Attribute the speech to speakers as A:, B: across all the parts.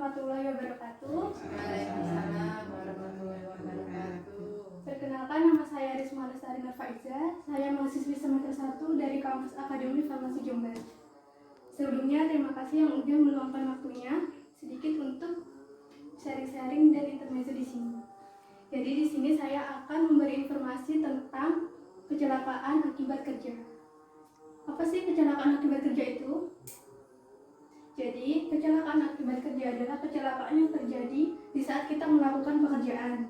A: warahmatullahi wabarakatuh.
B: Waalaikumsalam warahmatullahi wabarakatuh.
A: Perkenalkan, nama saya Risma Lestari Nurfaiza. Saya mahasiswi semester 1 dari Kampus Akademi Farmasi Jember. Sebelumnya, terima kasih yang udah meluangkan waktunya sedikit untuk sharing-sharing dan intermezzo di sini. Jadi di sini saya akan memberi informasi tentang kecelakaan akibat kerja. Apa sih kecelakaan akibat kerja itu? Jadi, kecelakaan akibat kerja adalah kecelakaan yang terjadi di saat kita melakukan pekerjaan.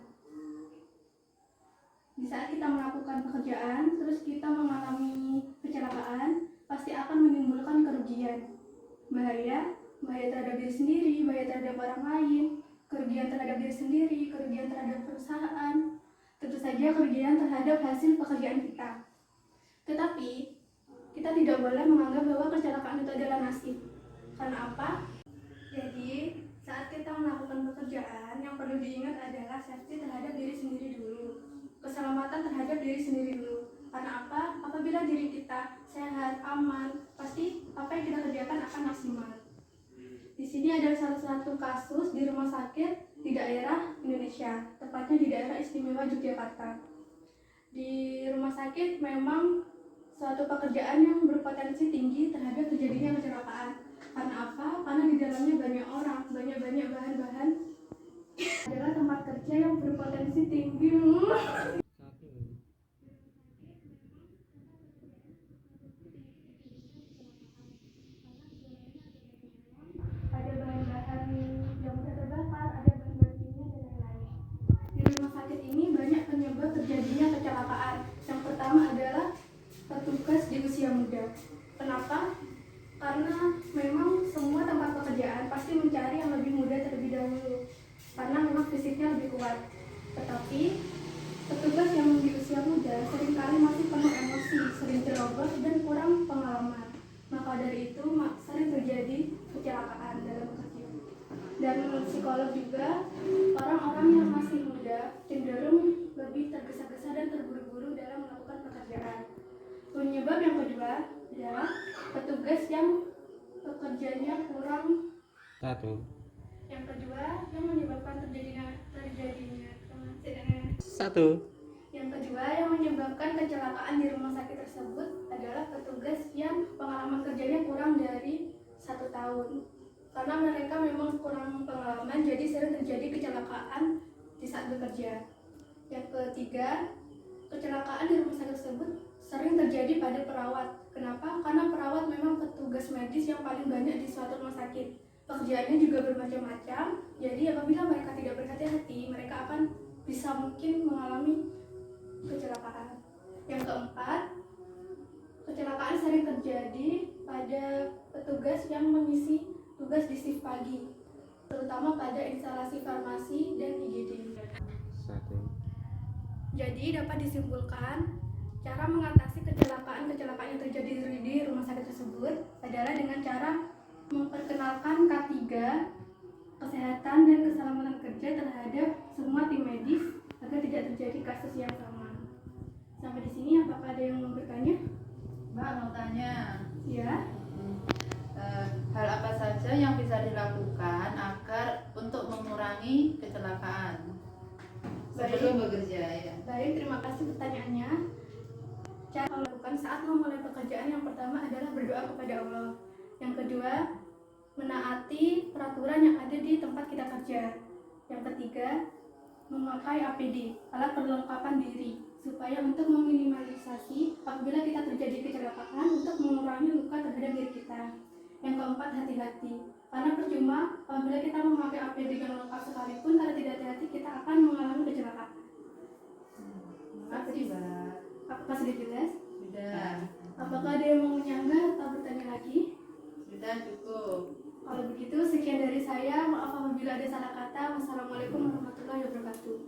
A: Di saat kita melakukan pekerjaan, terus kita mengalami kecelakaan, pasti akan menimbulkan kerugian. Bahaya terhadap diri sendiri, bahaya terhadap orang lain, kerugian terhadap diri sendiri, kerugian terhadap perusahaan, tentu saja kerugian terhadap hasil pekerjaan kita. Tetapi, kita tidak boleh menganggap bahwa kecelakaan itu adalah nasib. Karena apa? Jadi, saat kita melakukan pekerjaan, yang perlu diingat adalah safety terhadap diri sendiri dulu. Keselamatan terhadap diri sendiri dulu. Karena apa? Apabila diri kita sehat, aman, pasti apa yang kita kerjakan akan maksimal. Di sini ada salah satu kasus di rumah sakit di daerah Indonesia, tepatnya di daerah Istimewa Yogyakarta. Di rumah sakit memang suatu pekerjaan yang berpotensi tinggi terhadap terjadinya kecelakaan. Karena apa? Karena di dalamnya banyak orang, banyak bahan-bahan adalah tempat kerja yang berpotensi tinggi. Ada bahan-bahan yang mudah terbakar, ada bahan-bahan kimia dan lain-lain. Di rumah sakit ini banyak penyebab terjadinya kecelakaan. Yang pertama adalah petugas di usia muda. Kenapa? Karena memang semua tempat pekerjaan pasti mencari yang lebih muda terlebih dahulu, karena memang fisiknya lebih kuat. Tetapi petugas yang di usia muda seringkali masih penuh emosi, sering ceroboh dan kurang pengalaman. Maka dari itu sering terjadi kecelakaan dalam bekerja. Dan menurut psikolog juga, orang-orang yang masih muda cenderung lebih tergesa-gesa dan terburu-buru dalam melakukan pekerjaan. Penyebab yang kedua adalah petugas yang pekerjaannya kurang.
C: Satu.
A: Yang kedua yang menyebabkan terjadinya
C: Satu.
A: Yang kedua yang menyebabkan kecelakaan di rumah sakit tersebut adalah petugas yang pengalaman kerjanya kurang dari 1 tahun. Karena mereka memang kurang pengalaman, jadi sering terjadi kecelakaan di saat bekerja. Yang ketiga, kecelakaan di rumah sakit tersebut sering terjadi pada perawat. Kenapa? Karena perawat memang petugas medis yang paling banyak di suatu rumah sakit. Pekerjaannya juga bermacam-macam, jadi apabila mereka tidak berhati-hati, mereka akan bisa mungkin mengalami kecelakaan. Yang keempat, kecelakaan sering terjadi pada petugas yang mengisi tugas di shift pagi, terutama pada instalasi farmasi dan IGD.
C: Satu.
A: Jadi dapat disimpulkan, cara mengatasi kecelakaan yang terjadi di rumah sakit tersebut adalah dengan cara memperkenalkan K3, kesehatan dan keselamatan kerja terhadap semua tim medis agar tidak terjadi kasus yang sama. Sampai di sini apakah ada yang mau bertanya?
B: Mbak mau tanya,
A: Ya.
B: hal apa saja yang bisa dilakukan agar untuk mengurangi kecelakaan sebelum bekerja ya?
A: Baik, terima kasih pertanyaannya. Cara melakukan saat memulai pekerjaan yang pertama adalah berdoa kepada Allah. Yang kedua, menaati peraturan yang ada di tempat kita kerja. Yang ketiga, memakai APD, alat perlengkapan diri, supaya untuk meminimalisasi apabila kita terjadi kecelakaan untuk mengurangi luka terhadap diri kita. Yang keempat, hati-hati, karena percuma apabila kita memakai APD yang lengkap sekalipun, kalau tidak hati-hati kita akan mengalami kecelakaan.
B: Makasih Mbak.
A: Apakah sudah jelas?
B: Sudah.
A: Apakah ada yang mau menyanggah atau bertanya lagi?
B: Sudah cukup.
A: Kalau begitu, sekian dari saya. Maaf apabila ada salah kata. Wassalamualaikum warahmatullahi wabarakatuh.